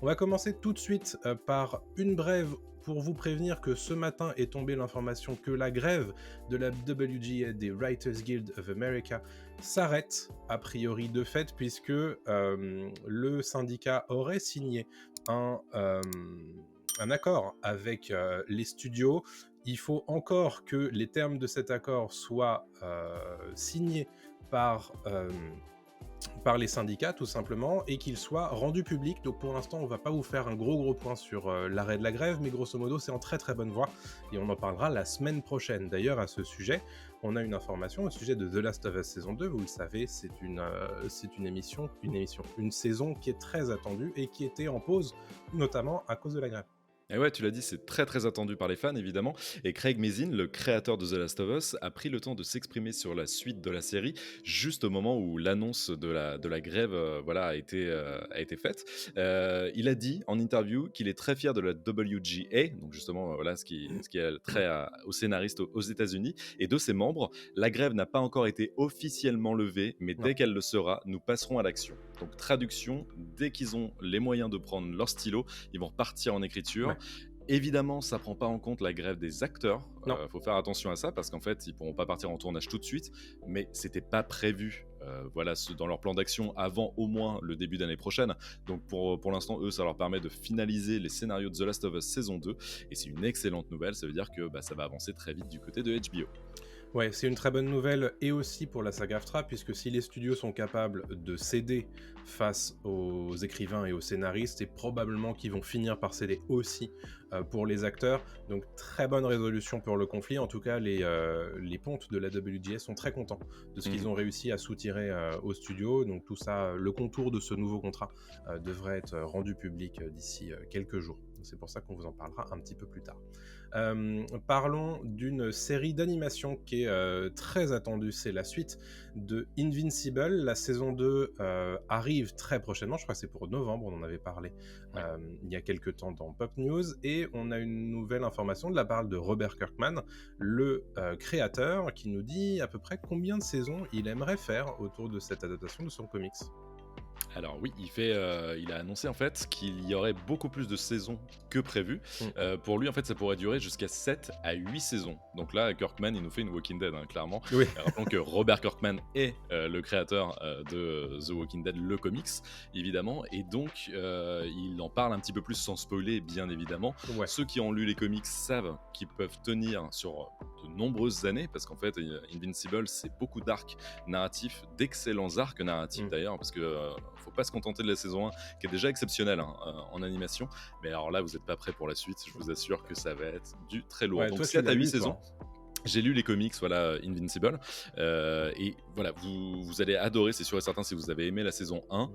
On va commencer tout de suite par une brève pour vous prévenir que ce matin est tombée l'information que la grève de la WGA, des Writers Guild of America, s'arrête, a priori de fait, puisque le syndicat aurait signé un accord avec les studios. Il faut encore que les termes de cet accord soient signés par les syndicats tout simplement, et qu'il soit rendu public. Donc pour l'instant on va pas vous faire un gros point sur l'arrêt de la grève, mais grosso modo c'est en très très bonne voie et on en parlera la semaine prochaine. D'ailleurs à ce sujet, on a une information au sujet de The Last of Us saison 2, vous le savez, c'est une saison qui est très attendue et qui était en pause notamment à cause de la grève. Et ouais, tu l'as dit, c'est très très attendu par les fans évidemment. Et Craig Mazin, le créateur de The Last of Us, a pris le temps de s'exprimer sur la suite de la série, juste au moment où l'annonce de la grève a été faite. Il a dit en interview qu'il est très fier de la WGA, donc justement ce qui a trait aux scénaristes aux États-Unis, et de ses membres. La grève n'a pas encore été officiellement levée, mais Non. dès qu'elle le sera, nous passerons à l'action. Donc traduction, dès qu'ils ont les moyens de prendre leur stylo, ils vont repartir en écriture. Ouais. Évidemment, ça prend pas en compte la grève des acteurs. Non. Faut faire attention à ça parce qu'en fait, ils pourront pas partir en tournage tout de suite, mais c'était pas prévu. Dans leur plan d'action avant au moins le début d'année prochaine. Donc pour l'instant, eux, ça leur permet de finaliser les scénarios de The Last of Us saison 2 et c'est une excellente nouvelle. Ça veut dire que ça va avancer très vite du côté de HBO. Ouais, c'est une très bonne nouvelle, et aussi pour la saga AFTRA, puisque si les studios sont capables de céder face aux écrivains et aux scénaristes, et probablement qu'ils vont finir par céder aussi pour les acteurs. Donc très bonne résolution pour le conflit. En tout cas, les pontes de la WGA sont très contents de ce qu'ils ont réussi à soutirer aux studios. Donc tout ça, le contour de ce nouveau contrat devrait être rendu public d'ici quelques jours. C'est pour ça qu'on vous en parlera un petit peu plus tard. Parlons d'une série d'animation qui est très attendue, c'est la suite de Invincible. La saison 2 arrive très prochainement, je crois que c'est pour novembre, on en avait parlé il y a quelques temps dans Pop News, et on a une nouvelle information de la part de Robert Kirkman, le créateur, qui nous dit à peu près combien de saisons il aimerait faire autour de cette adaptation de son comics. Alors oui, il a annoncé en fait qu'il y aurait beaucoup plus de saisons que prévu. Pour lui, en fait, ça pourrait durer jusqu'à 7 à 8 saisons. Donc là, Kirkman, il nous fait une Walking Dead, clairement. Oui. Rappelons que Robert Kirkman est le créateur de The Walking Dead, le comics, évidemment. Et donc, il en parle un petit peu plus sans spoiler, bien évidemment. Ouais. Ceux qui ont lu les comics savent qu'ils peuvent tenir sur de nombreuses années, parce qu'en fait, Invincible, c'est beaucoup d'arcs narratifs, d'excellents arcs narratifs d'ailleurs, parce que faut pas se contenter de la saison 1 qui est déjà exceptionnelle en animation, mais alors là vous n'êtes pas prêts pour la suite, je vous assure que ça va être du très lourd. Ouais, donc toi, 7 à 8 lu, saisons. J'ai lu les comics, Invincible, et voilà, vous allez adorer, c'est sûr et certain, si vous avez aimé la saison 1.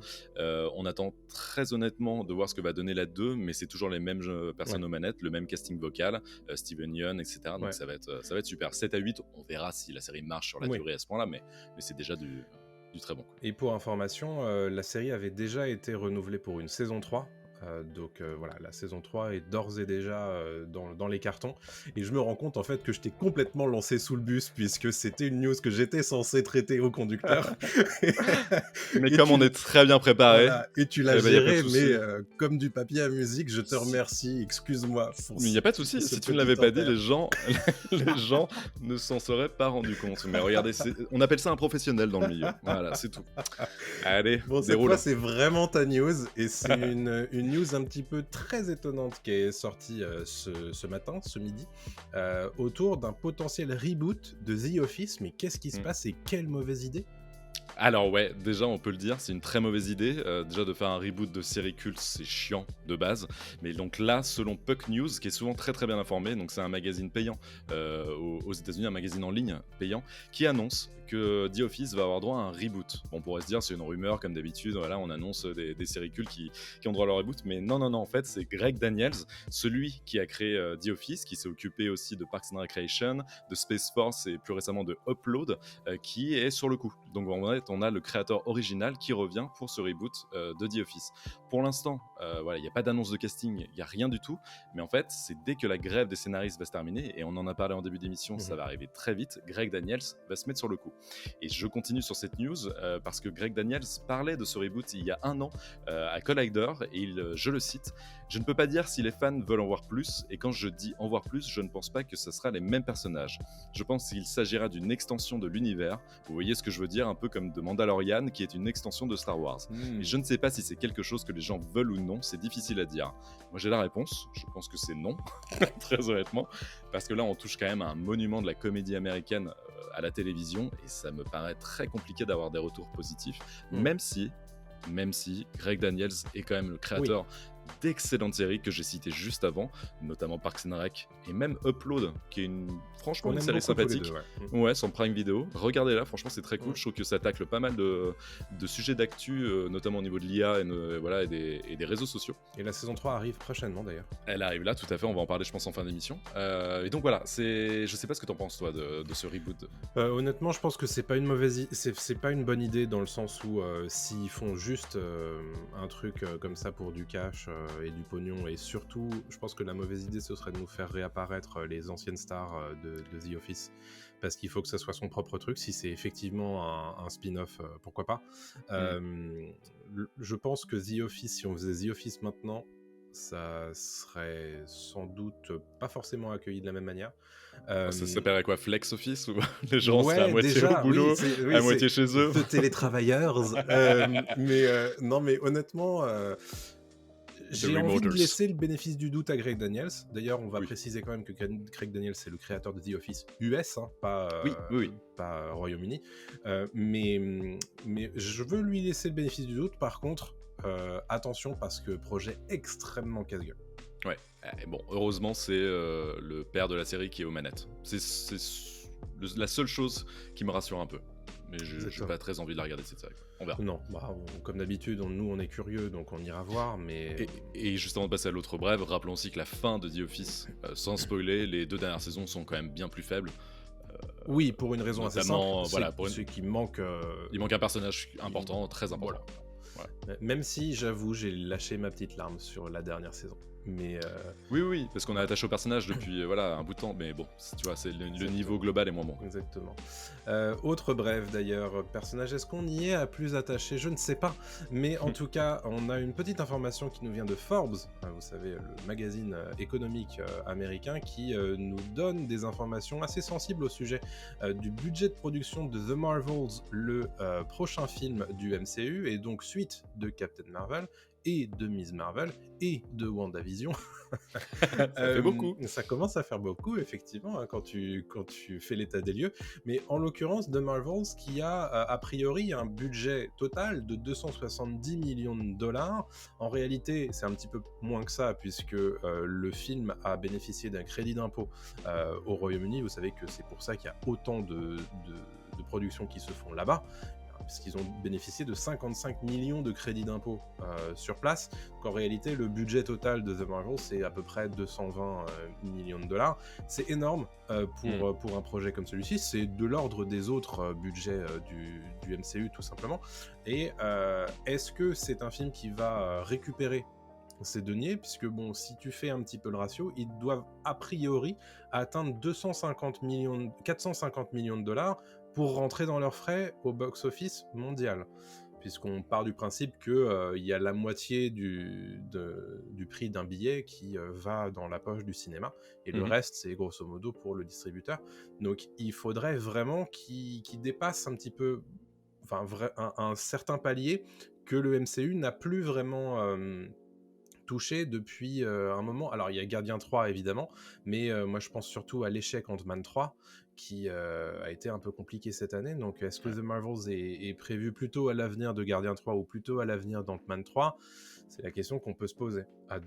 On attend très honnêtement de voir ce que va donner la 2, mais c'est toujours les mêmes personnes aux manettes, le même casting vocal, Steven Yeun, etc. Donc ça va être super. 7 à 8, on verra si la série marche sur la durée à ce point-là, mais c'est déjà du très bon. Et pour information, la série avait déjà été renouvelée pour une saison 3. Donc voilà, la saison 3 est d'ores et déjà dans les cartons. Et je me rends compte en fait que je t'ai complètement lancé sous le bus, puisque c'était une news que j'étais censé traiter au conducteur. Mais comme on est très bien préparé, voilà, et tu l'as géré, mais comme du papier à musique, je te remercie, excuse-moi. Mais il n'y a pas de souci, si tu ne l'avais pas dit, les gens ne s'en seraient pas rendus compte. Mais regardez, on appelle ça un professionnel dans le milieu. Voilà, c'est tout. Allez, bon, cette déroule. fois, c'est vraiment ta news, et c'est une news un petit peu très étonnante qui est sortie ce matin, ce midi, autour d'un potentiel reboot de The Office. Mais qu'est-ce qui se passe, et quelle mauvaise idée! Alors ouais, déjà on peut le dire, c'est une très mauvaise idée. Déjà de faire un reboot de série culte, c'est chiant de base. Mais donc là, selon Puck News, qui est souvent très très bien informé, donc c'est un magazine payant aux États-Unis, un magazine en ligne payant, qui annonce que The Office va avoir droit à un reboot. Bon, on pourrait se dire c'est une rumeur comme d'habitude, voilà, on annonce des séries cultes qui ont droit à leur reboot, mais non, en fait c'est Greg Daniels, celui qui a créé The Office, qui s'est occupé aussi de Parks and Recreation, de Space Force et plus récemment de Upload, qui est sur le coup. Donc en fait on a le créateur original qui revient pour ce reboot de The Office. pour l'instant, voilà, il n'y a pas d'annonce de casting, il n'y a rien du tout. Mais en fait, c'est dès que la grève des scénaristes va se terminer, et on en a parlé en début d'émission, ça va arriver très vite, Greg Daniels va se mettre sur le coup. Et je continue sur cette news parce que Greg Daniels parlait de ce reboot il y a un an à Collider, et je le cite: je ne peux pas dire si les fans veulent en voir plus, et quand je dis en voir plus, je ne pense pas que ce sera les mêmes personnages. Je pense qu'il s'agira d'une extension de l'univers. Vous voyez ce que je veux dire, un peu comme The Mandalorian, qui est une extension de Star Wars. Et je ne sais pas si c'est quelque chose que les gens veulent ou non, c'est difficile à dire. Moi j'ai la réponse, je pense que c'est non, très honnêtement, parce que là on touche quand même à un monument de la comédie américaine à la télévision, et ça me paraît très compliqué d'avoir des retours positifs, même si Greg Daniels est quand même le créateur d'excellentes séries que j'ai citées juste avant, notamment Parks and Rec et même Upload, qui est franchement une série sympathique. Ouais, sur Prime Video. Regardez-la, franchement c'est très cool. Je trouve que ça tacle pas mal de sujets d'actu, notamment au niveau de l'IA et des réseaux sociaux. Et la saison 3 arrive prochainement d'ailleurs. Elle arrive là, tout à fait, on va en parler je pense en fin d'émission. Et donc voilà, je sais pas ce que t'en penses toi de ce reboot. Honnêtement, je pense que c'est pas une mauvaise c'est pas une bonne idée, dans le sens où s'ils font juste un truc comme ça pour du cash et du pognon, et surtout je pense que la mauvaise idée ce serait de nous faire réapparaître les anciennes stars de The Office, parce qu'il faut que ça soit son propre truc. Si c'est effectivement un spin-off, pourquoi pas. Je pense que The Office, si on faisait The Office maintenant, ça serait sans doute pas forcément accueilli de la même manière. Ça s'appellerait quoi, Flex Office, ou les gens seraient à moitié déjà, au boulot, à moitié chez eux, de télétravailleurs. Non mais honnêtement, j'ai envie de laisser le bénéfice du doute à Greg Daniels. D'ailleurs, on va préciser quand même que Greg Daniels, c'est le créateur de The Office US, hein, pas Royaume-Uni. Mais je veux lui laisser le bénéfice du doute. Par contre, attention, parce que projet extrêmement casse-gueule. Ouais, bon, heureusement, c'est le père de la série qui est aux manettes. C'est la seule chose qui me rassure un peu. Mais je n'ai pas très envie de la regarder cette série. On verra. Non, comme d'habitude, nous on est curieux, donc on ira voir. Mais et juste avant de passer à l'autre brève, rappelons aussi que la fin de The Office, sans spoiler, les 2 dernières saisons sont quand même bien plus faibles. Oui, pour une raison assez simple. Voilà, c'est qu'il manque. Il manque un personnage important, très important. Voilà. Même si, j'avoue, j'ai lâché ma petite larme sur la dernière saison. Mais oui, parce qu'on est attaché au personnage depuis un bout de temps, mais bon, tu vois, c'est le niveau global est moins bon. Exactement. Autre brève d'ailleurs, personnage, est-ce qu'on y est à plus attaché? Je ne sais pas, mais en tout cas, on a une petite information qui nous vient de Forbes, vous savez, le magazine économique américain, qui nous donne des informations assez sensibles au sujet du budget de production de The Marvels, le prochain film du MCU, et donc suite de Captain Marvel, et de Ms. Marvel, et de WandaVision. Ça fait beaucoup. Ça commence à faire beaucoup, effectivement, hein, quand tu fais l'état des lieux. Mais en l'occurrence, The Marvels, qui a priori un budget total de 270 millions de dollars. En réalité, c'est un petit peu moins que ça, puisque le film a bénéficié d'un crédit d'impôt au Royaume-Uni. Vous savez que c'est pour ça qu'il y a autant de productions qui se font là-bas, puisqu'ils ont bénéficié de 55 millions de crédits d'impôt sur place. Donc en réalité, le budget total de The Marvels, c'est à peu près 220 millions de dollars. C'est énorme pour un projet comme celui-ci. C'est de l'ordre des autres budgets du MCU, tout simplement. Et est-ce que c'est un film qui va récupérer ces deniers, puisque bon, si tu fais un petit peu le ratio, ils doivent a priori atteindre 450 millions de dollars pour rentrer dans leurs frais au box-office mondial, puisqu'on part du principe qu'il y a la moitié du prix d'un billet qui va dans la poche du cinéma, et le reste, c'est grosso modo pour le distributeur. Donc il faudrait vraiment qu'il dépasse un petit peu, un certain palier que le MCU n'a plus vraiment touché depuis un moment. Alors il y a Gardien 3 évidemment, mais moi je pense surtout à l'échec Ant-Man 3, qui a été un peu compliqué cette année. Donc est-ce que The Marvels est prévu plutôt à l'avenir de Gardien 3 ou plutôt à l'avenir d'Ant-Man 3? C'est la question qu'on peut se poser à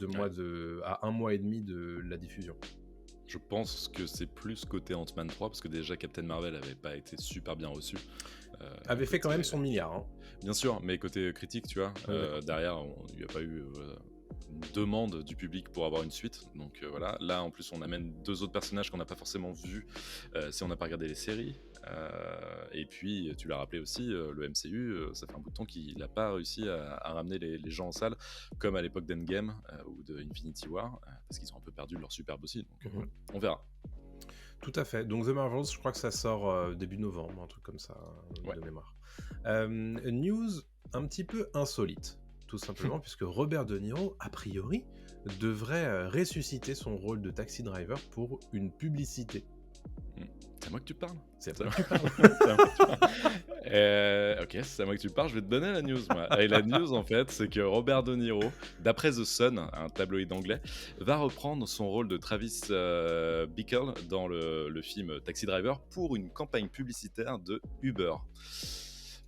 un mois et demi de la diffusion. Je pense que c'est plus côté Ant-Man 3, parce que déjà Captain Marvel avait pas été super bien reçu. Avait fait quand même son milliard. Hein. Bien sûr, mais côté critique, tu vois, derrière, il n'y a pas eu une demande du public pour avoir une suite. Donc voilà, là en plus on amène 2 autres personnages qu'on n'a pas forcément vus si on n'a pas regardé les séries. Et puis, tu l'as rappelé aussi, le MCU, ça fait un bout de temps qu'il n'a pas réussi à ramener les gens en salle, comme à l'époque d'Endgame ou de Infinity War, parce qu'ils ont un peu perdu leur superbe aussi. Donc, voilà, on verra. Tout à fait. Donc The Marvels, je crois que ça sort début novembre, un truc comme ça, de mémoire. News un petit peu insolite, tout simplement, puisque Robert De Niro, a priori, devrait ressusciter son rôle de taxi driver pour une publicité. C'est à moi que tu parles. C'est à moi que tu parles. Ok, c'est à moi que tu parles. Je vais te donner la news, moi. Et la news, en fait, c'est que Robert De Niro, d'après The Sun, un tabloïd anglais, va reprendre son rôle de Travis Bickle dans le film Taxi Driver pour une campagne publicitaire de Uber.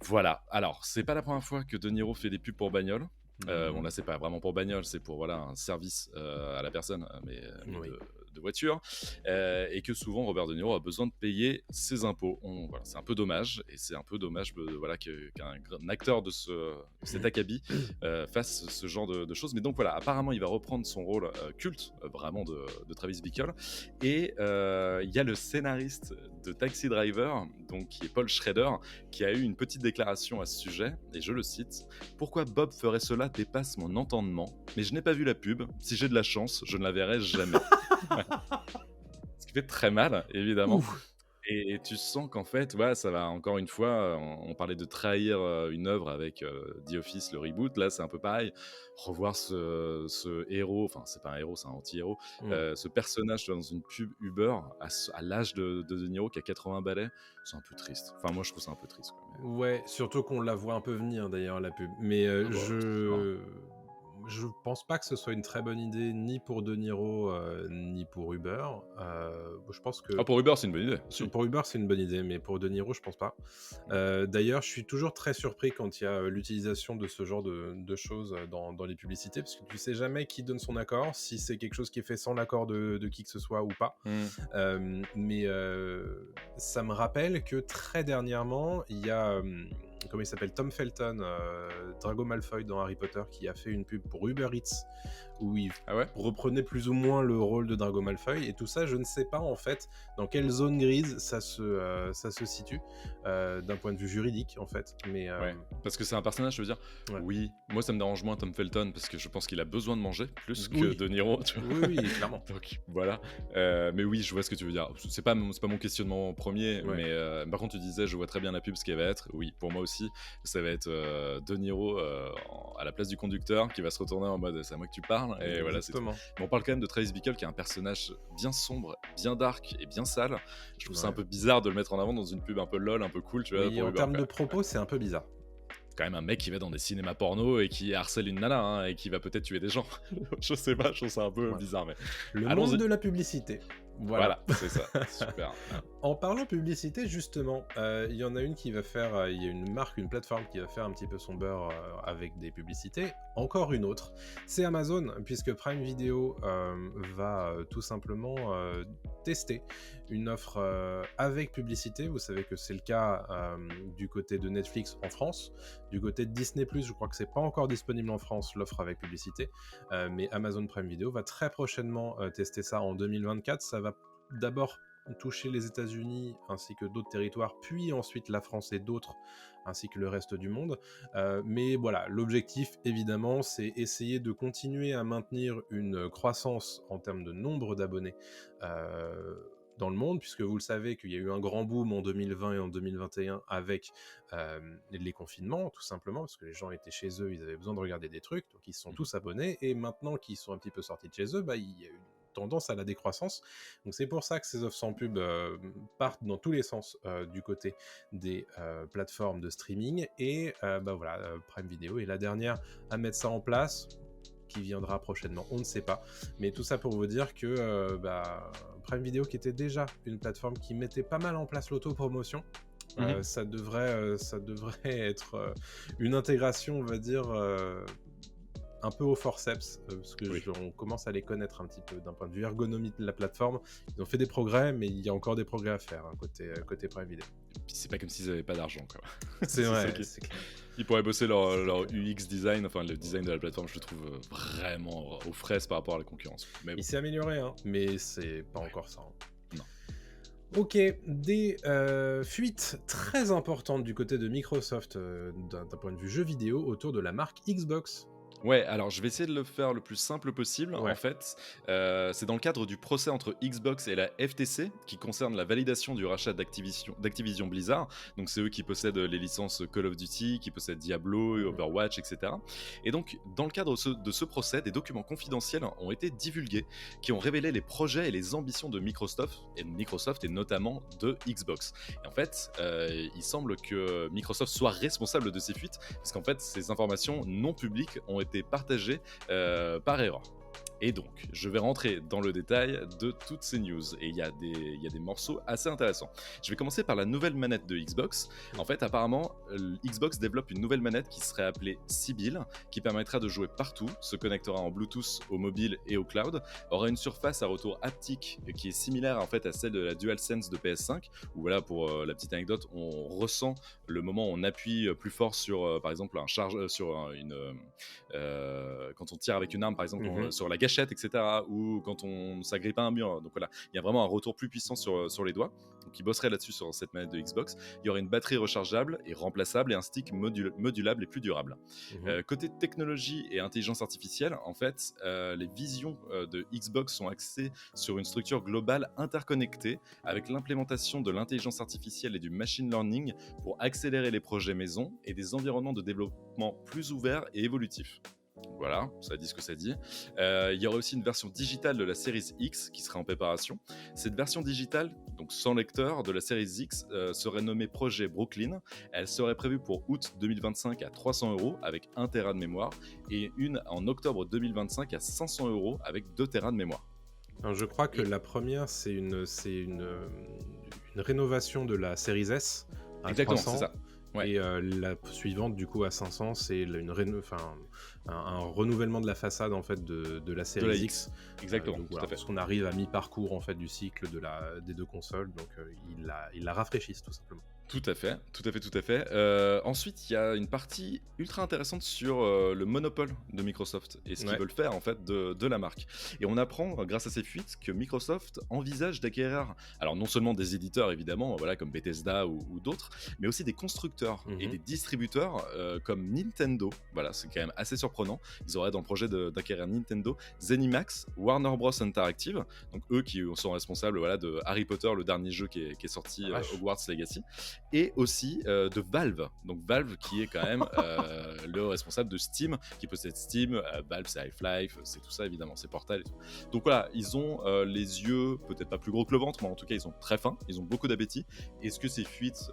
Voilà. Alors, c'est pas la première fois que De Niro fait des pubs pour bagnole. Bon, là, c'est pas vraiment pour bagnole, c'est pour un service à la personne, mais oui. de voiture, et que souvent Robert De Niro a besoin de payer ses impôts. Voilà, c'est un peu dommage, et c'est un peu dommage qu'un acteur de cet acabit fasse ce genre de choses. Mais donc voilà, apparemment il va reprendre son rôle culte, vraiment de Travis Bickle, et il y a le scénariste de Taxi Driver, donc qui est Paul Schrader, qui a eu une petite déclaration à ce sujet, et je le cite: « Pourquoi Bob ferait cela dépasse mon entendement, mais je n'ai pas vu la pub. Si j'ai de la chance, je ne la verrai jamais. » Ce qui fait très mal, évidemment. Ouf. Et tu sens qu'en fait, ça va encore une fois, on parlait de trahir une œuvre avec The Office, le reboot, là c'est un peu pareil. Revoir ce héros, enfin c'est pas un héros, c'est un anti-héros, ce personnage dans une pub Uber à l'âge de Niro qui a 80 balais, c'est un peu triste. Enfin moi je trouve ça un peu triste. Ouais, surtout qu'on la voit un peu venir d'ailleurs la pub. Mais je pense pas que ce soit une très bonne idée ni pour De Niro ni pour Uber. Je pense que pour Uber c'est une bonne idée. Si. Pour Uber c'est une bonne idée, mais pour De Niro je pense pas. D'ailleurs je suis toujours très surpris quand il y a l'utilisation de ce genre de choses dans les publicités, parce que tu sais jamais qui donne son accord, si c'est quelque chose qui est fait sans l'accord de qui que ce soit ou pas. Mais ça me rappelle que très dernièrement il y a comment il s'appelle, Tom Felton, Drago Malfoy dans Harry Potter, qui a fait une pub pour Uber Eats où il reprenait plus ou moins le rôle de Drago Malfoy, et tout ça je ne sais pas en fait dans quelle zone grise ça se situe d'un point de vue juridique en fait. Mais parce que c'est un personnage, je veux dire, oui, moi ça me dérange moins Tom Felton parce que je pense qu'il a besoin de manger plus que De Niro, tu vois. Oui, clairement. Donc voilà, mais oui, je vois ce que tu veux dire. C'est pas mon questionnement premier, mais par contre tu disais je vois très bien la pub ce qu'elle va être. Oui, pour moi aussi, ça va être De Niro à la place du conducteur qui va se retourner en mode c'est à moi que tu parles. Et voilà, c'est tout. Mais on parle quand même de Travis Bickle qui est un personnage bien sombre, bien dark et bien sale. Je trouve ça un peu bizarre de le mettre en avant dans une pub un peu lol, un peu cool, tu vois. Oui, en termes de propos, c'est un peu bizarre. Quand même un mec qui va dans des cinémas porno et qui harcèle une nana et qui va peut-être tuer des gens. Je sais pas, je trouve ça un peu bizarre. Mais le monde de la publicité. Voilà, c'est ça, super. En parlant publicité, justement, il y en a une qui va faire, il y a une marque, une plateforme qui va faire un petit peu son beurre avec des publicités. Encore une autre, c'est Amazon, puisque Prime Video va tout simplement tester une offre avec publicité. Vous savez que c'est le cas du côté de Netflix en France, du côté de Disney+, je crois que c'est pas encore disponible en France, l'offre avec publicité, mais Amazon Prime Video va très prochainement tester ça en 2024. Ça va d'abord toucher les États-Unis ainsi que d'autres territoires, puis ensuite la France et d'autres, ainsi que le reste du monde. Mais voilà, l'objectif évidemment, c'est essayer de continuer à maintenir une croissance en termes de nombre d'abonnés dans le monde, puisque vous le savez qu'il y a eu un grand boom en 2020 et en 2021 avec les confinements, tout simplement, parce que les gens étaient chez eux, ils avaient besoin de regarder des trucs, donc ils se sont tous abonnés, et maintenant qu'ils sont un petit peu sortis de chez eux, il y a eu tendance à la décroissance. Donc c'est pour ça que ces offres sans pub partent dans tous les sens du côté des plateformes de streaming, et voilà, Prime Video est la dernière à mettre ça en place, qui viendra prochainement, on ne sait pas. Mais tout ça pour vous dire que Prime Video, qui était déjà une plateforme qui mettait pas mal en place l'autopromotion, ça devrait être une intégration, on va dire, un peu au forceps, parce que on commence à les connaître un petit peu d'un point de vue ergonomie de la plateforme. Ils ont fait des progrès, mais il y a encore des progrès à faire côté Prime Video. Et puis c'est pas comme s'ils n'avaient pas d'argent, quoi. C'est vrai, c'est clair. Ils pourraient bosser leur UX design, enfin le design de la plateforme, je le trouve vraiment aux fraises par rapport à la concurrence. Mais il s'est amélioré, hein, mais c'est pas encore ça. Hein. Non. Ok, des fuites très importantes du côté de Microsoft d'un point de vue jeu vidéo autour de la marque Xbox. Ouais, alors je vais essayer de le faire le plus simple possible. En Ouais. fait, c'est dans le cadre du procès entre Xbox et la FTC qui concerne la validation du rachat d'Activision Blizzard. Donc c'est eux qui possèdent les licences Call of Duty, qui possèdent Diablo, et Overwatch, etc. Et donc dans le cadre de ce procès, des documents confidentiels ont été divulgués qui ont révélé les projets et les ambitions de Microsoft et notamment de Xbox. Et en fait, il semble que Microsoft soit responsable de ces fuites parce qu'en fait ces informations non publiques ont été partagées par erreur. Et donc, je vais rentrer dans le détail de toutes ces news. Et il y a des morceaux assez intéressants. Je vais commencer par la nouvelle manette de Xbox. En fait, apparemment, Xbox développe une nouvelle manette qui serait appelée Sibyl, qui permettra de jouer partout, se connectera en Bluetooth au mobile et au cloud, aura une surface à retour haptique qui est similaire en fait à celle de la DualSense de PS5, où voilà, pour la petite anecdote, on ressent le moment où on appuie plus fort sur, par exemple, quand on tire avec une arme, par exemple, sur la gâchette, etc., ou quand on s'agrippe à un mur. Donc voilà, il y a vraiment un retour plus puissant sur les doigts. Donc ils bosseraient là-dessus sur cette manette de Xbox. Il y aurait une batterie rechargeable et remplaçable et un stick modulable et plus durable. Côté technologie et intelligence artificielle, en fait, les visions de Xbox sont axées sur une structure globale interconnectée avec l'implémentation de l'intelligence artificielle et du machine learning pour accélérer les projets maison et des environnements de développement plus ouverts et évolutifs. Voilà, ça dit ce que ça dit. Il y aurait aussi une version digitale de la Series X qui serait en préparation. Cette version digitale, donc sans lecteur, de la Series X serait nommée projet Brooklyn. Elle serait prévue pour août 2025 à 300 € avec 1 Tera de mémoire et une en octobre 2025 à 500 € avec 2 Tera de mémoire. Alors, je crois que la première, c'est une rénovation de la Series S à Exactement, 300. c'est ça. Ouais. Et la suivante, du coup, à 500, c'est un renouvellement de la façade en fait de la Series X. Exactement, donc, tout à fait. Parce qu'on arrive à mi-parcours en fait du cycle des deux consoles, donc ils la rafraîchissent tout simplement. Tout à fait. Ensuite, il y a une partie ultra intéressante sur le monopole de Microsoft et ce qu'ils veulent faire en fait de la marque. Et on apprend grâce à ces fuites que Microsoft envisage d'acquérir, alors non seulement des éditeurs évidemment, voilà comme Bethesda ou d'autres, mais aussi des constructeurs et des distributeurs comme Nintendo. Voilà, c'est quand même assez surprenant. Ils auraient dans le projet d'acquérir Nintendo, ZeniMax, Warner Bros Interactive, donc eux qui sont responsables voilà de Harry Potter, le dernier jeu qui est sorti, Hogwarts Legacy. Et aussi de Valve. Donc Valve qui est quand même le responsable de Steam, qui possède Steam. Valve c'est Half-Life, c'est tout ça évidemment, c'est Portal et tout. Donc voilà, ils ont les yeux peut-être pas plus gros que le ventre, mais en tout cas ils sont très fins, ils ont beaucoup d'appétit. Est-ce que ces fuites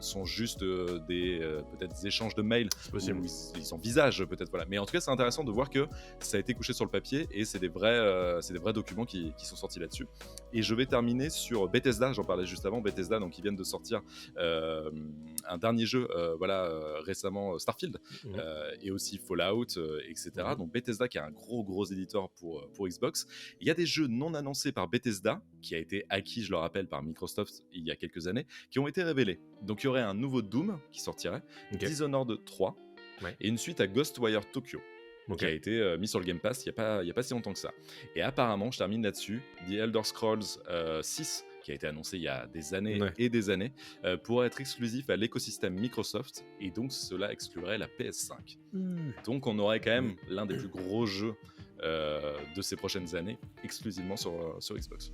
sont juste peut-être des échanges de mails où ils envisagent peut-être, voilà. Mais en tout cas c'est intéressant de voir que ça a été couché sur le papier et c'est des vrais documents qui sont sortis là-dessus. Et je vais terminer sur Bethesda, j'en parlais juste avant, Bethesda, donc ils viennent de sortir un dernier jeu récemment, Starfield, et aussi Fallout, etc. Donc Bethesda qui est un gros éditeur pour Xbox. Il y a des jeux non annoncés par Bethesda qui a été acquis, je le rappelle, par Microsoft il y a quelques années, qui ont été révélés. Donc il y aurait un nouveau Doom qui sortirait, Dishonored 3 et une suite à Ghostwire Tokyo. Qui a été mis sur le Game Pass il y a pas si longtemps que ça. Et apparemment, je termine là-dessus, The Elder Scrolls 6, qui a été annoncé il y a des années et des années, pourrait être exclusif à l'écosystème Microsoft, et donc cela exclurait la PS5. Donc on aurait quand même l'un des plus gros jeux de ces prochaines années, exclusivement sur Xbox.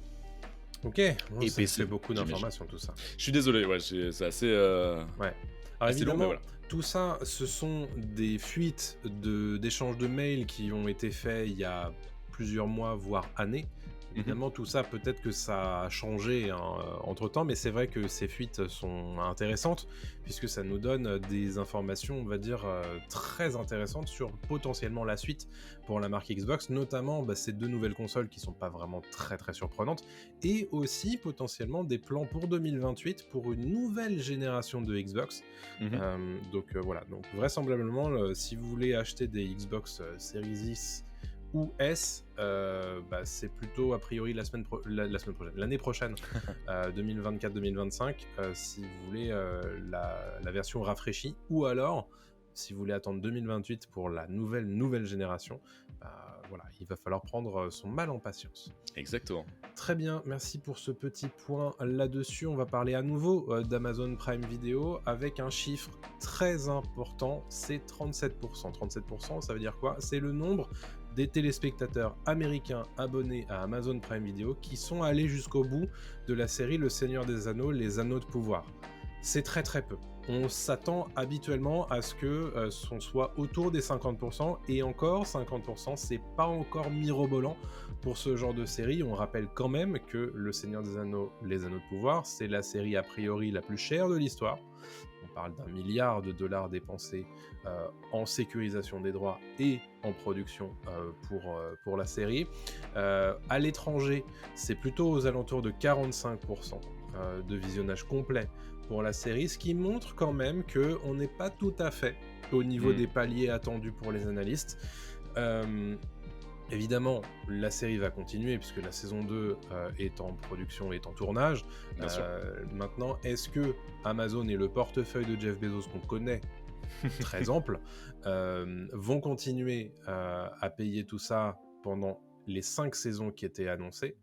Ok, et PC, c'est beaucoup d'informations tout ça. Je suis désolé, c'est assez... Alors évidemment, long, tout ça, ce sont des fuites d'échanges de mails qui ont été faits il y a plusieurs mois, voire années. Évidemment, tout ça, peut-être que ça a changé entre-temps, mais c'est vrai que ces fuites sont intéressantes, puisque ça nous donne des informations, on va dire, très intéressantes sur potentiellement la suite pour la marque Xbox, notamment ces deux nouvelles consoles qui sont pas vraiment très très surprenantes, et aussi potentiellement des plans pour 2028 pour une nouvelle génération de Xbox. Donc voilà, donc vraisemblablement, si vous voulez acheter des Xbox Series X ou S, c'est plutôt a priori l'année prochaine, 2024-2025, si vous voulez la version rafraîchie, ou alors si vous voulez attendre 2028 pour la nouvelle génération, voilà, il va falloir prendre son mal en patience. Exactement. Très bien, merci pour ce petit point là-dessus. On va parler à nouveau d'Amazon Prime Video avec un chiffre très important, c'est 37%. 37%, ça veut dire quoi? C'est le nombre des téléspectateurs américains abonnés à Amazon Prime Video qui sont allés jusqu'au bout de la série Le Seigneur des Anneaux, les Anneaux de Pouvoir. C'est très très peu. On s'attend habituellement à ce que on soit autour des 50%, et encore 50%, c'est pas encore mirobolant pour ce genre de série. On rappelle quand même que Le Seigneur des Anneaux, les Anneaux de Pouvoir, c'est la série a priori la plus chère de l'histoire. On parle d'1 milliard de dollars dépensés en sécurisation des droits et en production pour la série. À l'étranger, c'est plutôt aux alentours de 45% de visionnage complet pour la série, ce qui montre quand même qu'on n'est pas tout à fait au niveau des paliers attendus pour les analystes. Évidemment, la série va continuer puisque la saison 2 est en production, est en tournage. Maintenant, est-ce que Amazon et le portefeuille de Jeff Bezos qu'on connaît, très ample, vont continuer à payer tout ça pendant les 5 saisons qui étaient annoncées?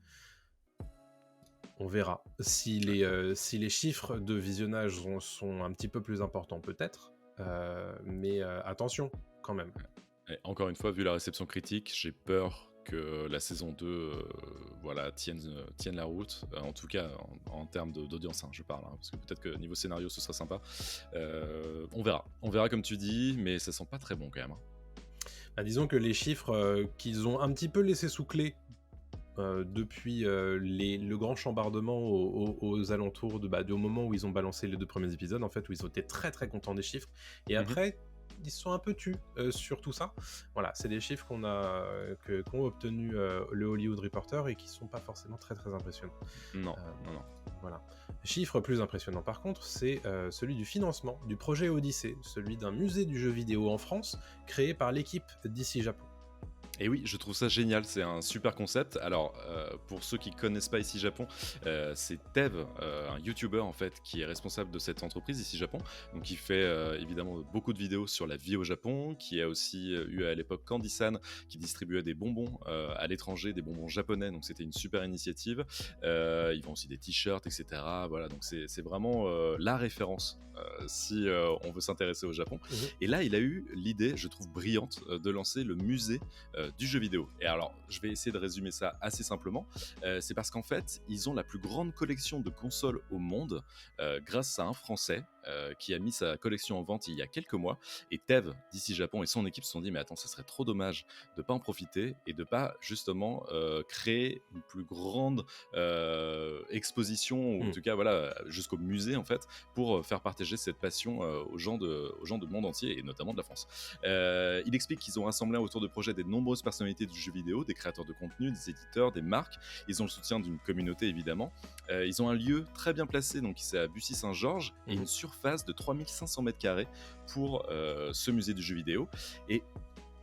On verra. Si les chiffres de visionnage sont un petit peu plus importants, peut-être. Mais attention, quand même. Et encore une fois, vu la réception critique, j'ai peur que la saison 2 tienne la route, en tout cas en termes d'audience, je parle, parce que peut-être que niveau scénario ce sera sympa. On verra comme tu dis, mais ça sent pas très bon quand même. Disons que les chiffres qu'ils ont un petit peu laissé sous clé depuis le grand chambardement aux alentours au moment où ils ont balancé les 2 premiers épisodes, en fait, où ils ont été très très contents des chiffres, et après ils se sont un peu tus sur tout ça. Voilà, c'est des chiffres qu'ont obtenu le Hollywood Reporter et qui sont pas forcément très très impressionnants. Non. Voilà. Chiffre plus impressionnant par contre, c'est celui du financement du projet Odyssée, celui d'un musée du jeu vidéo en France créé par l'équipe d'ici Japon. Et oui, je trouve ça génial, c'est un super concept. Alors, pour ceux qui connaissent pas ici Japon, c'est Tev, un YouTuber en fait, qui est responsable de cette entreprise ici Japon. Donc, il fait évidemment beaucoup de vidéos sur la vie au Japon, qui a aussi eu à l'époque Candy-san, qui distribuait des bonbons à l'étranger, des bonbons japonais. Donc, c'était une super initiative. Ils vendent aussi des t-shirts, etc. Voilà, donc c'est vraiment la référence si on veut s'intéresser au Japon. Et là, il a eu l'idée, je trouve brillante, de lancer le musée du jeu vidéo. Et alors, je vais essayer de résumer ça assez simplement. C'est parce qu'en fait, ils ont la plus grande collection de consoles au monde grâce à un Français qui a mis sa collection en vente il y a quelques mois. Et Tev, d'ici Japon, et son équipe se sont dit, mais attends, ça serait trop dommage de pas en profiter et de pas justement créer une plus grande exposition, ou en tout cas, voilà, jusqu'au musée, en fait, pour faire partager cette passion aux gens de monde entier, et notamment de la France. Il explique qu'ils ont rassemblé autour de projets des nombreuses personnalités du jeu vidéo, des créateurs de contenu, des éditeurs, des marques. Ils ont le soutien d'une communauté, évidemment. Ils ont un lieu très bien placé, donc c'est à Bussy-Saint-Georges, et une surface de 3500 mètres carrés pour ce musée du jeu vidéo. Et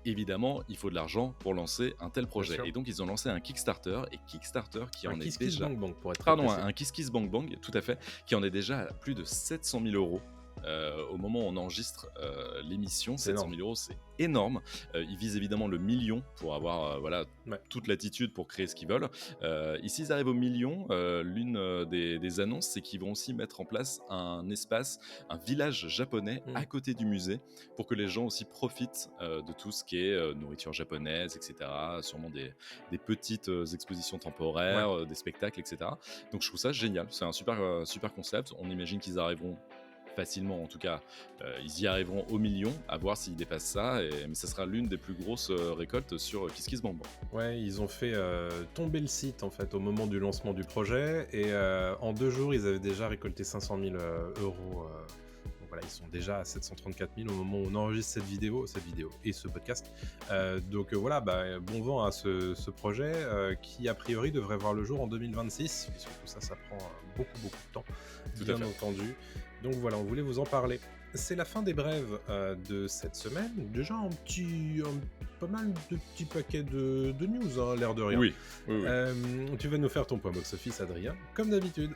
évidemment, il faut de l'argent pour lancer un tel projet. Et donc, ils ont lancé un Kickstarter, et Kickstarter qui en est déjà... Bang Bang, pour être Pardon, un Kiss Bang Bang, tout à fait, qui en est déjà à plus de 700 000 euros. Au moment où on enregistre l'émission, 700 000 euros, c'est énorme. Ils visent évidemment le million pour avoir toute l'attitude pour créer ce qu'ils veulent. Ici, ils arrivent au million. L'une des annonces, c'est qu'ils vont aussi mettre en place un espace, un village japonais à côté du musée, pour que les gens aussi profitent de tout ce qui est nourriture japonaise, etc. Sûrement des petites expositions temporaires, des spectacles, etc. Donc je trouve ça génial. C'est un super concept. On imagine qu'ils arriveront facilement, en tout cas, ils y arriveront au million, à voir s'ils dépassent ça, mais ça sera l'une des plus grosses récoltes sur Kiss Bang Bang. Ouais, ils ont fait tomber le site en fait au moment du lancement du projet, et en 2 jours ils avaient déjà récolté 500 000 euros. Donc voilà, ils sont déjà à 734 000 au moment où on enregistre cette vidéo et ce podcast. Donc voilà, bon vent à ce projet qui a priori devrait voir le jour en 2026, puisque tout ça prend beaucoup de temps, bien entendu. Donc voilà, on voulait vous en parler. C'est la fin des brèves de cette semaine. Déjà pas mal de petits paquets de news, l'air de rien. Oui. Tu vas nous faire ton point box-office, Adrien, comme d'habitude.